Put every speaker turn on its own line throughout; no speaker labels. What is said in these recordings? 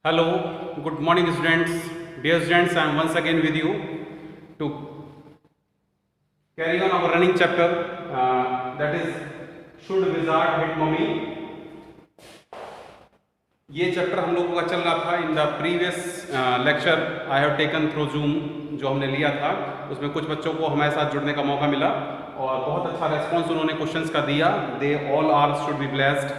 Hello, good morning students. Dear students, I am once again with you to carry on our running chapter that is Should Wizard Hit Mummy. ये chapter हम लोगों का चल रहा था in the previous lecture I have taken through zoom जो हमने लिया था। उसमें कुछ बच्चों को हमारे साथ जुड़ने का मौका मिला और बहुत अच्छा रेस्पॉन्स उन्होंने क्वेश्चंस का दिया। They all are should be blessed,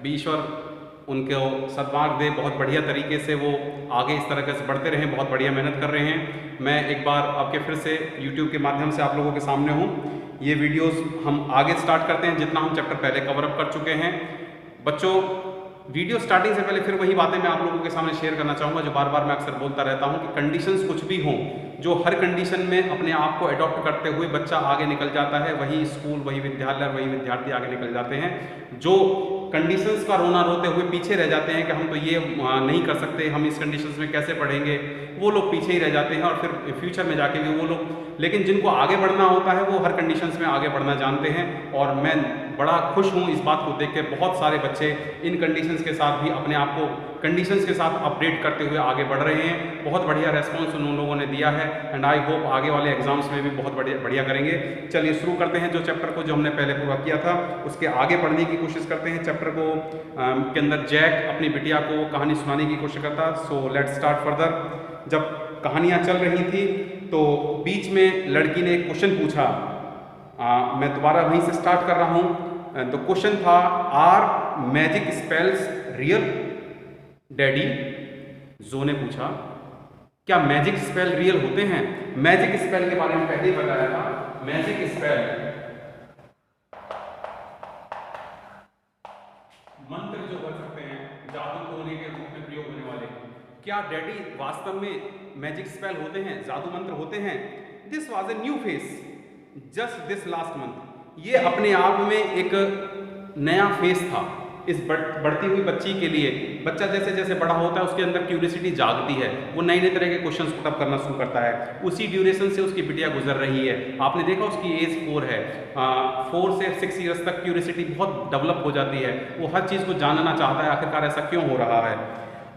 भी ईश्वर उनको सद्मार्ग दे, बहुत बढ़िया तरीके से वो आगे इस तरह से बढ़ते रहें, बहुत बढ़िया मेहनत कर रहे हैं। मैं एक बार आपके फिर से YouTube के माध्यम से आप लोगों के सामने हूँ। ये वीडियोस हम आगे स्टार्ट करते हैं जितना हम चैप्टर पहले कवर अप कर चुके हैं। बच्चों, वीडियो स्टार्टिंग से पहले फिर वही बातें मैं आप लोगों के सामने शेयर करना चाहूँगा जो बार बार मैं अक्सर बोलता रहता हूँ कि कंडीशंस कुछ भी हों, जो हर कंडीशन में अपने आप को अडॉप्ट करते हुए बच्चा आगे निकल जाता है, वही स्कूल, वही विद्यालय, वही विद्यार्थी आगे निकल जाते हैं। जो कंडीशंस का रोना रोते हुए पीछे रह जाते हैं कि हम तो ये नहीं कर सकते, हम इस कंडीशंस में कैसे पढ़ेंगे, वो लोग पीछे ही रह जाते हैं और फिर फ्यूचर में जाके भी वो लोग, लेकिन जिनको आगे बढ़ना होता है वो हर कंडीशंस में आगे बढ़ना जानते हैं। और मैं बड़ा खुश हूँ इस बात को देख के, बहुत सारे बच्चे इन कंडीशंस के साथ भी अपने आप को कंडीशंस के साथ अपडेट करते हुए आगे बढ़ रहे हैं। बहुत बढ़िया रेस्पॉन्स उन लोगों ने दिया है एंड आई होप आगे वाले एग्जाम्स में भी बहुत बढ़िया करेंगे। चलिए शुरू करते हैं जो चैप्टर को जो हमने पहले पूरा किया था उसके आगे पढ़ने की कोशिश करते हैं। चैप्टर को के अंदर जैक अपनी बिटिया को कहानी सुनाने की कोशिश करता। So let's start further. जब कहानियाँ चल रही थी तो बीच में लड़की ने एक क्वेश्चन पूछा। मैं दोबारा वहीं से स्टार्ट कर रहा हूँ। तो क्वेश्चन था, are magic spells real? Daddy, जो ने पूछा, क्या मैजिक स्पेल रियल होते हैं? मैजिक स्पेल के बारे में पहले ही बताया था। मैजिक स्पेल मंत्र जो हो सकते हैं, जादू टोने के रूप में प्रयोग होने वाले, क्या डैडी वास्तव में मैजिक स्पेल होते हैं, जादू मंत्र होते हैं? This was a new face just this last month. ये अपने आप में एक नया फेस था इस बढ़ती हुई बच्ची के लिए। बच्चा जैसे जैसे बड़ा होता है उसके अंदर क्यूरियोसिटी जागती है, वो नए नए तरह के क्वेश्चंस पुटअप करना शुरू करता है। उसी ड्यूरेशन से उसकी बिटिया गुजर रही है। आपने देखा उसकी एज 4 है। 4 से 6 ईयर्स तक क्यूरियोसिटी बहुत डेवलप हो जाती है, वो हर चीज़ को जानना चाहता है आखिरकार ऐसा क्यों हो रहा है।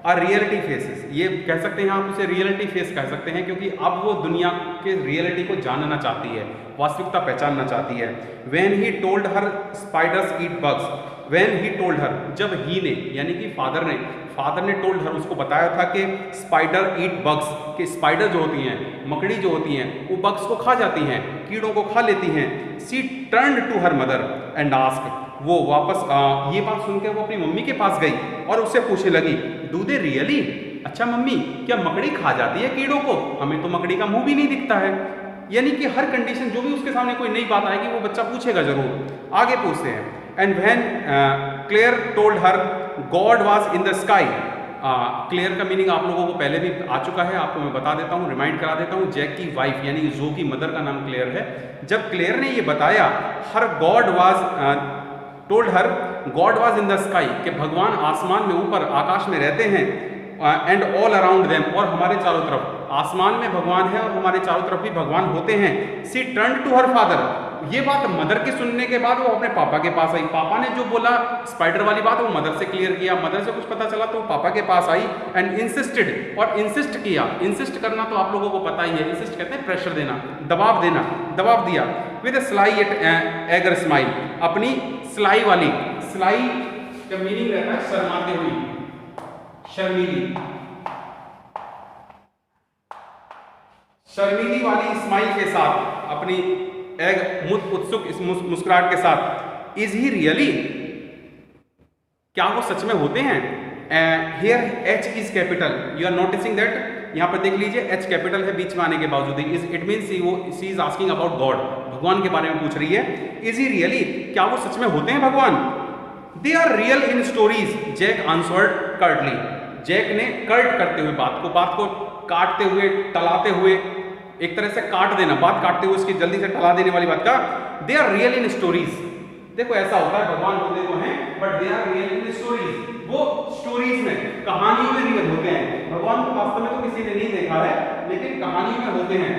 और रियलिटी फेसेस, ये कह सकते हैं आप उसे रियलिटी फेस कह सकते हैं, क्योंकि अब वो दुनिया के रियलिटी को जानना चाहती है, वास्तविकता पहचानना चाहती है। When he told her spiders eat bugs, when he told her, जब ही ने यानी कि फादर ने टोल्ड हर, उसको बताया था कि स्पाइडर ईट बग्स, कि स्पाइडर जो होती हैं, मकड़ी जो होती हैं, वो बग्स को खा जाती हैं, कीड़ों को खा लेती हैं। She turned to her mother and asked, वो वापस ये बात सुनकर वो अपनी मम्मी के पास गई और उससे पूछने लगी, डू दे रियली? अच्छा मम्मी, क्या मकड़ी खा जाती है कीड़ों को? हमें तो मकड़ी का मुंह भी नहीं दिखता है। यानी कि हर कंडीशन, जो भी उसके सामने कोई नई बात आएगी वो बच्चा पूछेगा जरूर। आगे पूछते हैं, and when Claire told her God was in the sky. Claire का मीनिंग आप लोगों को पहले भी आ चुका है, आपको मैं बता देता हूँ, रिमाइंड करा देता हूँ। जैक की वाइफ यानी जो की मदर का नाम क्लेयर है। जब क्लेयर ने ये बताया, her God was told her God was in the sky, कि भगवान आसमान में ऊपर आकाश में रहते हैं, एंड ऑल अराउंड देम, और हमारे चारों तरफ आसमान में भगवान है और हमारे चारों तरफ भी भगवान होते हैं। सी टर्न टू हर फादर, ये बात मदर के सुनने के बाद वो अपने पापा के पास आई। पापा ने जो बोला स्पाइडर वाली बात वो मदर से क्लियर किया, मदर से कुछ पता चला तो पापा के पास आई एंड इंसिस्टेड, और इंसिस्ट किया। इंसिस्ट करना तो आप लोगों को पता ही है, इंसिस्ट कहते हैं प्रेशर देना, दबाव देना, दबाव दिया। With a sly eager smile, अपनी स्लाई वाली, स्लाई का मीनिंग रहता है शर्माते हुई, शर्मीली, शर्मीली वाली स्माइल के साथ, अपनी उत्सुक इस मुस्कुराहट के साथ, इज ही रियली, क्या वो सच में होते हैं? Here H is capital, you are noticing that, यहाँ पर देख लीजिए एच कैपिटल है बीच में आने के बावजूद ही। It means she is asking about god, भगवान के बारे में पूछ रही है। इज ही रियली, क्या वो सच में होते हैं भगवान? They are real in stories, Jack answered curtly, Jack ने कर्ट करते हुए, बात को काटते हुए, टलाते हुए, एक तरह से काट देना, बात काटते हुए उसकी जल्दी से टला देने वाली बात का। They are real in stories, देखो ऐसा होता है, भगवान होते तो हैं but they are real in stories, वो स्टोरीज में, कहानियों में रियल होते हैं। भगवान को वास्तव में तो किसी ने नहीं देखा है, लेकिन कहानियों में होते हैं।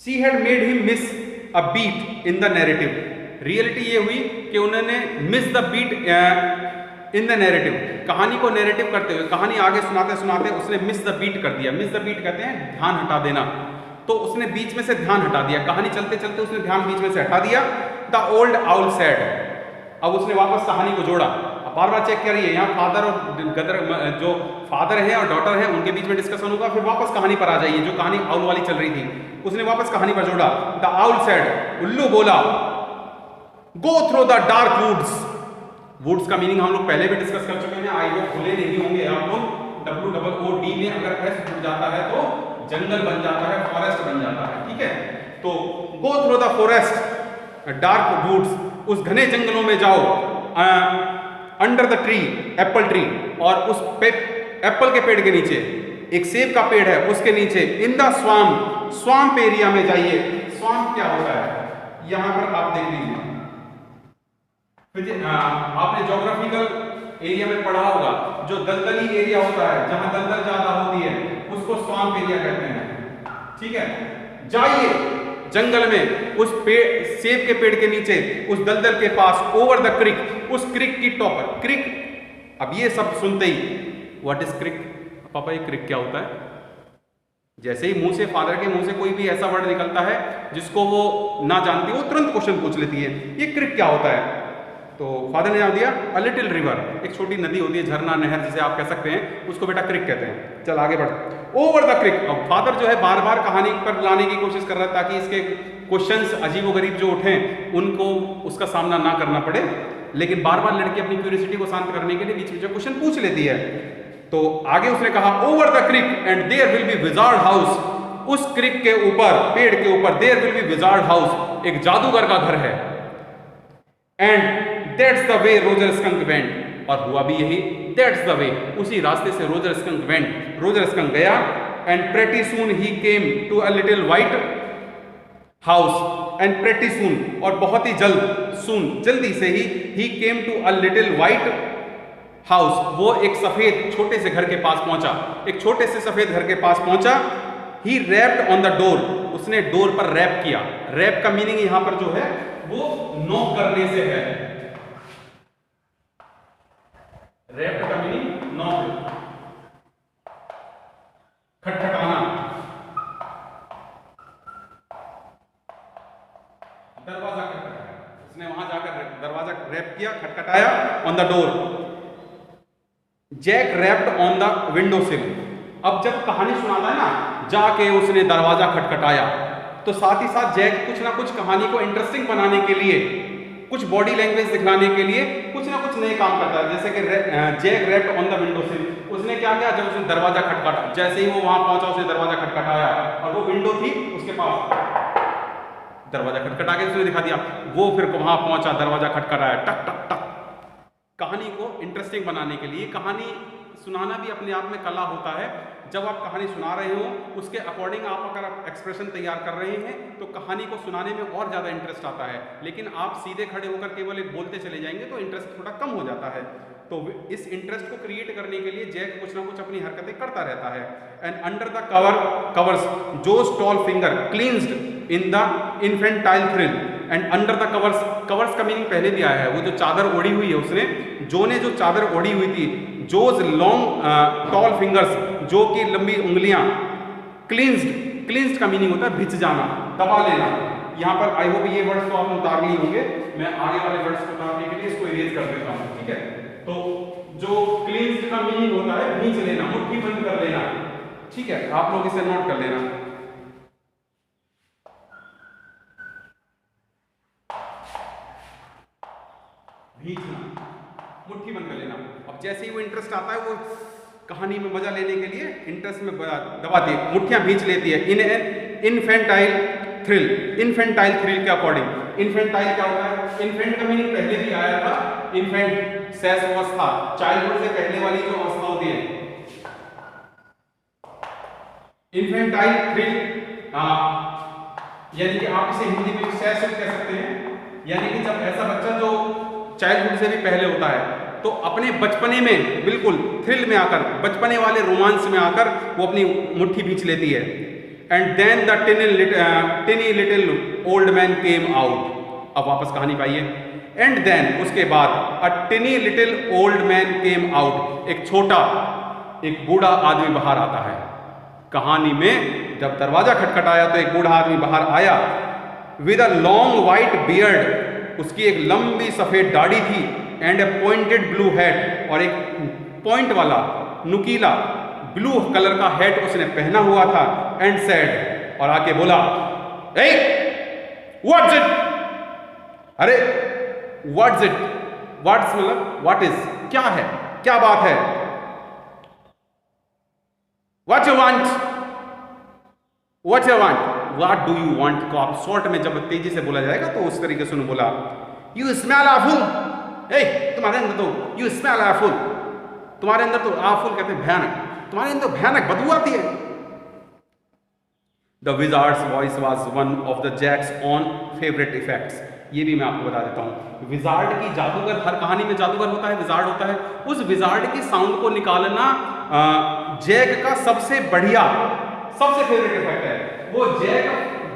She had made him miss a beat in the narrative, reality ये हुई कि उन्होंने miss the beat in the narrative, कहानी को नैरेटिव करते हुए, कहानी आगे सुनाते सुनाते उसने मिस द बीट कर दिया। मिस द बीट कहते हैं ध्यान हटा देना, तो उसने बीच में से ध्यान हटा दिया, कहानी चलते चलते उसने ध्यान बीच में से हटा दिया। द ओल्ड आउल सेड, अब उसने वापस कहानी को जोड़ा। अब बार बार चेक करिए, यहाँ फादर और गदर, जो फादर है और डॉटर है उनके बीच में डिस्कशन होगा, फिर वापस कहानी पर आ जाइए, जो कहानी आउल वाली चल रही थी उसने वापस कहानी पर जोड़ा। द आउल सेड, उल्लू बोला, go through the dark woods. Woods का मीनिंग हम लोग पहले भी डिस्कस कर चुके हैं, आई होप भूले नहीं होंगे आप लोग। WOOD में अगर एस जुड़ जाता है तो जंगल बन जाता है, फॉरेस्ट बन जाता है, ठीक है। तो go through the forest dark woods, उस घने जंगलों में जाओ, under the tree apple tree, और उस एप्पल के पेड़ के नीचे, एक सेब का पेड़ है उसके नीचे, इन द स्वाम्प एरिया में जाइए। स्वाम्प क्या होता है यहां पर आप देख लीजिए, आपने ज्योग्राफिकल एरिया में पढ़ा होगा, जो दलदली एरिया होता है जहां दलदल ज्यादा होती है उसको स्वाम्प एरिया कहते हैं, ठीक है। जाइए जंगल में, उस पेड़, सेब के पेड़ के नीचे, उस दलदल के पास, ओवर द क्रिक, उस क्रिक की टॉप पर। क्रिक, अब ये सब सुनते ही व्हाट इज क्रिक, पापा ये क्रिक क्या होता है? जैसे ही मुंह से, फादर के मुंह से कोई भी ऐसा वर्ड निकलता है जिसको वो ना जानती, वो तुरंत क्वेश्चन पूछ लेती है, ये क्रिक क्या होता है? तो फादर ने जवाब दिया, अ लिटिल रिवर, एक छोटी नदी होती है, झरना, नहर जिसे आप कह सकते हैं, उसको बेटा क्रिक कहते हैं। चल आगे बढ़। ओवर द क्रिक, अब फादर जो है बार बार कहानी पर लाने की कोशिश कर रहा है ताकि इसके क्वेश्चंस अजीबोगरीब जो उठें उनको उसका सामना ना करना पड़े, लेकिन बार बार लड़की अपनी क्यूरियोसिटी को शांत करने के लिए बीच में जो क्वेश्चन पूछ लेती है। तो आगे उसने कहा, over the creek and there will be wizard house, उस क्रिक के ऊपर, पेड़ के ऊपर, there will be wizard house, एक जादूगर का घर है। And that's the way Roger skunk went, और हुआ भी यही, दैट्स द वे, उसी रास्ते से Roger skunk went, Roger Skunk गया। एंड प्रेटी सून ही came to a little white house, and pretty soon, और बहुत ही जल्द, सून जल्दी से ही came to a little white house, वो एक सफेद छोटे से घर के पास पहुंचा, एक छोटे से सफेद घर के पास पहुंचा। ही रैप्ड ऑन द डोर, उसने डोर पर रैप किया। रैप का मीनिंग यहां पर जो है वो नॉक करने से है। रैप का मीनिंग नॉक, खटखटाना, दरवाजा खटखटाया, उसने वहां जाकर दरवाजा रैप किया, खटखटाया, on the door. Jack rapped on the window sill, अब जब कहानी सुनाता है ना, जाके उसने दरवाजा खटखटाया, तो साथ ही साथ जैक कुछ ना कुछ कहानी को इंटरेस्टिंग बनाने के लिए, कुछ बॉडी लैंग्वेज दिखाने के लिए कुछ ना कुछ नए काम करता है। जैसे कि Jack rapped on the window sill, उसने क्या किया, जब उसने दरवाजा खटखटा, जैसे ही वो वहां पहुंचा उसने दरवाजा खटखटाया, और वो विंडो थी उसके पास, दरवाजा खटखटा के उसने दिखा दिया, वो फिर वहां पहुंचा, दरवाजा खटखटाया, टक टक टक। कहानी को इंटरेस्टिंग बनाने के लिए, कहानी सुनाना भी अपने आप में कला होता है। जब आप कहानी सुना रहे हो उसके अकॉर्डिंग आप अगर आप एक्सप्रेशन तैयार कर रहे हैं तो कहानी को सुनाने में और ज़्यादा इंटरेस्ट आता है, लेकिन आप सीधे खड़े होकर केवल एक बोलते चले जाएंगे तो इंटरेस्ट थोड़ा कम हो जाता है। तो इस इंटरेस्ट को क्रिएट करने के लिए जैक कुछ ना कुछ अपनी हरकतें करता रहता है। And under the covers Jo's tall finger cleansed in the infantile thrill, and under the covers, covers का मीनिंग पहले भी आया है, वो जो चादर ओढ़ी हुई है उसने, जो ने जो चादर ओढ़ी हुई थी, जोज लॉन्ग टॉल फिंगर्स, जो की लंबी उंगलियां, क्लींस्ड का मीनिंग होता है भिज जाना, दबा लेना। यहाँ पर आई होप ये वर्ड्स तो आप उतार लिए होंगे, मैं आगे वाले वर्ड्स को उतारने के लिए इसको इरेज कर देता हूँ, ठीक है। तो जो क्लींस्ड का मीनिंग होता है भींच लेना, मुट्ठी बंद कर लेना, ठीक है, आप लोग इसे नोट कर लेना। भींचना, मुट्ठी बंद कर लेना। अब जैसे ही वो इंटरेस्ट आता है, वो कहानी में मजा लेने के लिए इंटरेस्ट में दबाती है, मुट्ठियां भींच लेती है। In an infantile thrill, infantile thrill के अकॉर्डिंग, इन्फेंटाइल क्या होता है? इन्फेंट का मीनिंग पहले भी आया था, इन्फेंट शैशव अवस्था, चाइल्डहुड से पहले वाली जो अवस्था होती है। इन्फेंटाइल थ्रिल यानी कि आप इसे हिंदी में शैशव कह सकते हैं, यानी कि जब ऐसा बच्चा जो चाइल्डहुड से भी पहले होता है तो अपने बचपने में बिल्कुल थ्रिल में आकर, बचपने वाले रोमांस में आकर वो अपनी मुट्ठी भींच लेती है। And then the tiny little old man came out, अब वापस कहानी पाइए। एंड देन उसके बाद a tiny little old man came out, एक छोटा एक बूढ़ा आदमी बाहर आता है। कहानी में जब दरवाजा खटखटाया तो एक बूढ़ा आदमी बाहर आया, with a long white beard, उसकी एक लंबी सफेद दाढ़ी थी, and A pointed blue head, और एक पॉइंट वाला नुकीला ब्लू कलर का हेड उसने पहना हुआ था। एंड सेड, और आके बोला, ए व्हाट्स इट, अरे व्हाट्स इट, व्हाट्स मतलब व्हाट इज, क्या है, क्या बात है, what you want, what you want, what do you want को आप शॉर्ट में जब तेजी से बोला जाएगा तो उस तरीके से उन्होंने बोला, यू स्मेल आवफुल, ए तुम्हारे अंदर तो, यू स्मेल आवफुल, तुम्हारे अंदर तो, आवफुल कहते हैं भयानक, तुम्हारे अंदर भयानक बदबू आती है। The wizard's voice was one of the Jack's own favourite effects, ये भी मैं आपको बता देता हूँ। विजार्ड की जादूगर, हर कहानी में जादूगर होता है, विजार्ड होता है, उस विजार्ड की साउंड को निकालना जैक का सबसे बढ़िया, सबसे फेवरेट इफेक्ट है। वो जैक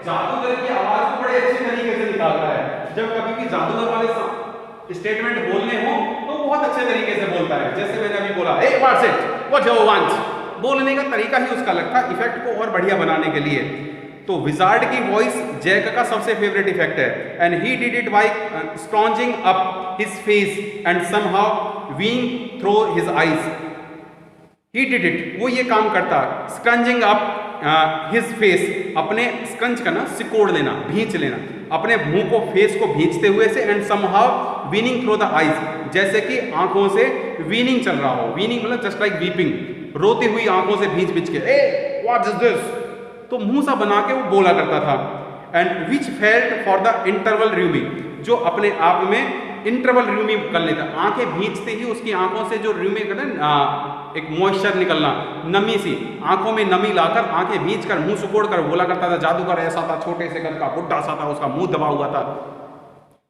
जादूगर की आवाज को बड़े अच्छे तरीके से निकालता है। जब कभी भी जादूगर वाले स्टेटमेंट बोलने हो तो बहुत अच्छे तरीके से बोलता है। जैसे मैंने अभी बोला, a what's it, what you want, बोलने का तरीका ही उसका अलग था, इफेक्ट को और बढ़िया बनाने के लिए। तो विजार्ड की वॉइस जैक का सबसे फेवरेट इफेक्ट है। And he did it by scrunching up his face and somehow weeing through his eyes. He did it, वो ये काम करता, स्क्रंजिंग अप हिज फेस, अपने स्क्रंच करना, सिकोड़ लेना, भींच लेना, अपने मुंह को, फेस को भींचते हुए से, and somehow weaning through the eyes, जैसे कि आंखों से वीनिंग चल रहा हो। वीनिंग मतलब जस्ट लाइक वीपिंग, रोती हुई आंखों से भींच भींच के, ए व्हाट इज दिस, तो मुंह सा बना के वो बोला करता था। And which felt for the interval rheumy, जो अपने आप में इंटरवल र्यूमी कर लेता, आंखें भींचते ही उसकी आंखों से जो र्यूमी करते एक मॉइस्चर निकलना, नमी सी, आंखों में नमी लाकर आंखें भींच कर मुंह सुकोड़ कर बोला करता था। जादूगर ऐसा था, छोटे से घर का बुड्ढा सा था, उसका मुंह दबा हुआ था।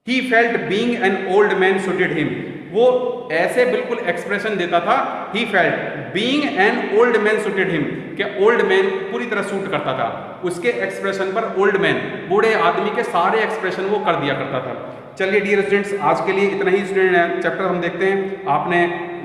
He felt being an old man suited him, वो ऐसे बिल्कुल एक्सप्रेशन देता था, he felt being an old man suited him, कि ओल्ड मैन पूरी तरह सूट करता था उसके एक्सप्रेशन पर। ओल्ड मैन, बूढ़े आदमी के सारे एक्सप्रेशन वो कर दिया करता था। चलिए डियर स्टूडेंट्स, आज के लिए इतना ही स्टूडेंट चैप्टर हम देखते हैं। आपने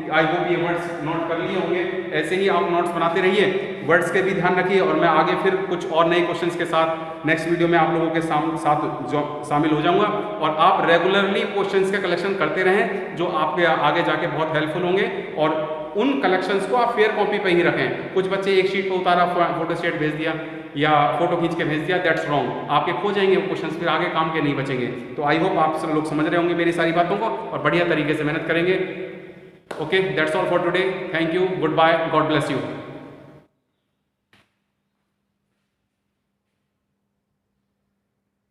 आई होप ये वर्ड्स नोट कर लिए होंगे, ऐसे ही आप नोट्स बनाते रहिए, वर्ड्स के भी ध्यान रखिए, और मैं आगे फिर कुछ और नए क्वेश्चंस के साथ नेक्स्ट वीडियो में आप लोगों के साथ शामिल हो जाऊंगा। और आप रेगुलरली क्वेश्चंस का कलेक्शन करते रहें, जो आपके आगे जाके बहुत हेल्पफुल होंगे, और उन कलेक्शंस को आप फेयर कॉपी पे ही रखें। कुछ बच्चे एक शीट पर उतारा, फोटो स्टेट भेज दिया या फोटो खींच के भेज दिया, दैट्स रॉन्ग। आपके खो जाएंगे वो क्वेश्चंस, फिर आगे काम के नहीं बचेंगे। तो आई होप आप सब लोग समझ रहे होंगे मेरी सारी बातों को, और बढ़िया तरीके से मेहनत करेंगे। Okay, that's all for today, thank you, good bye, God bless you.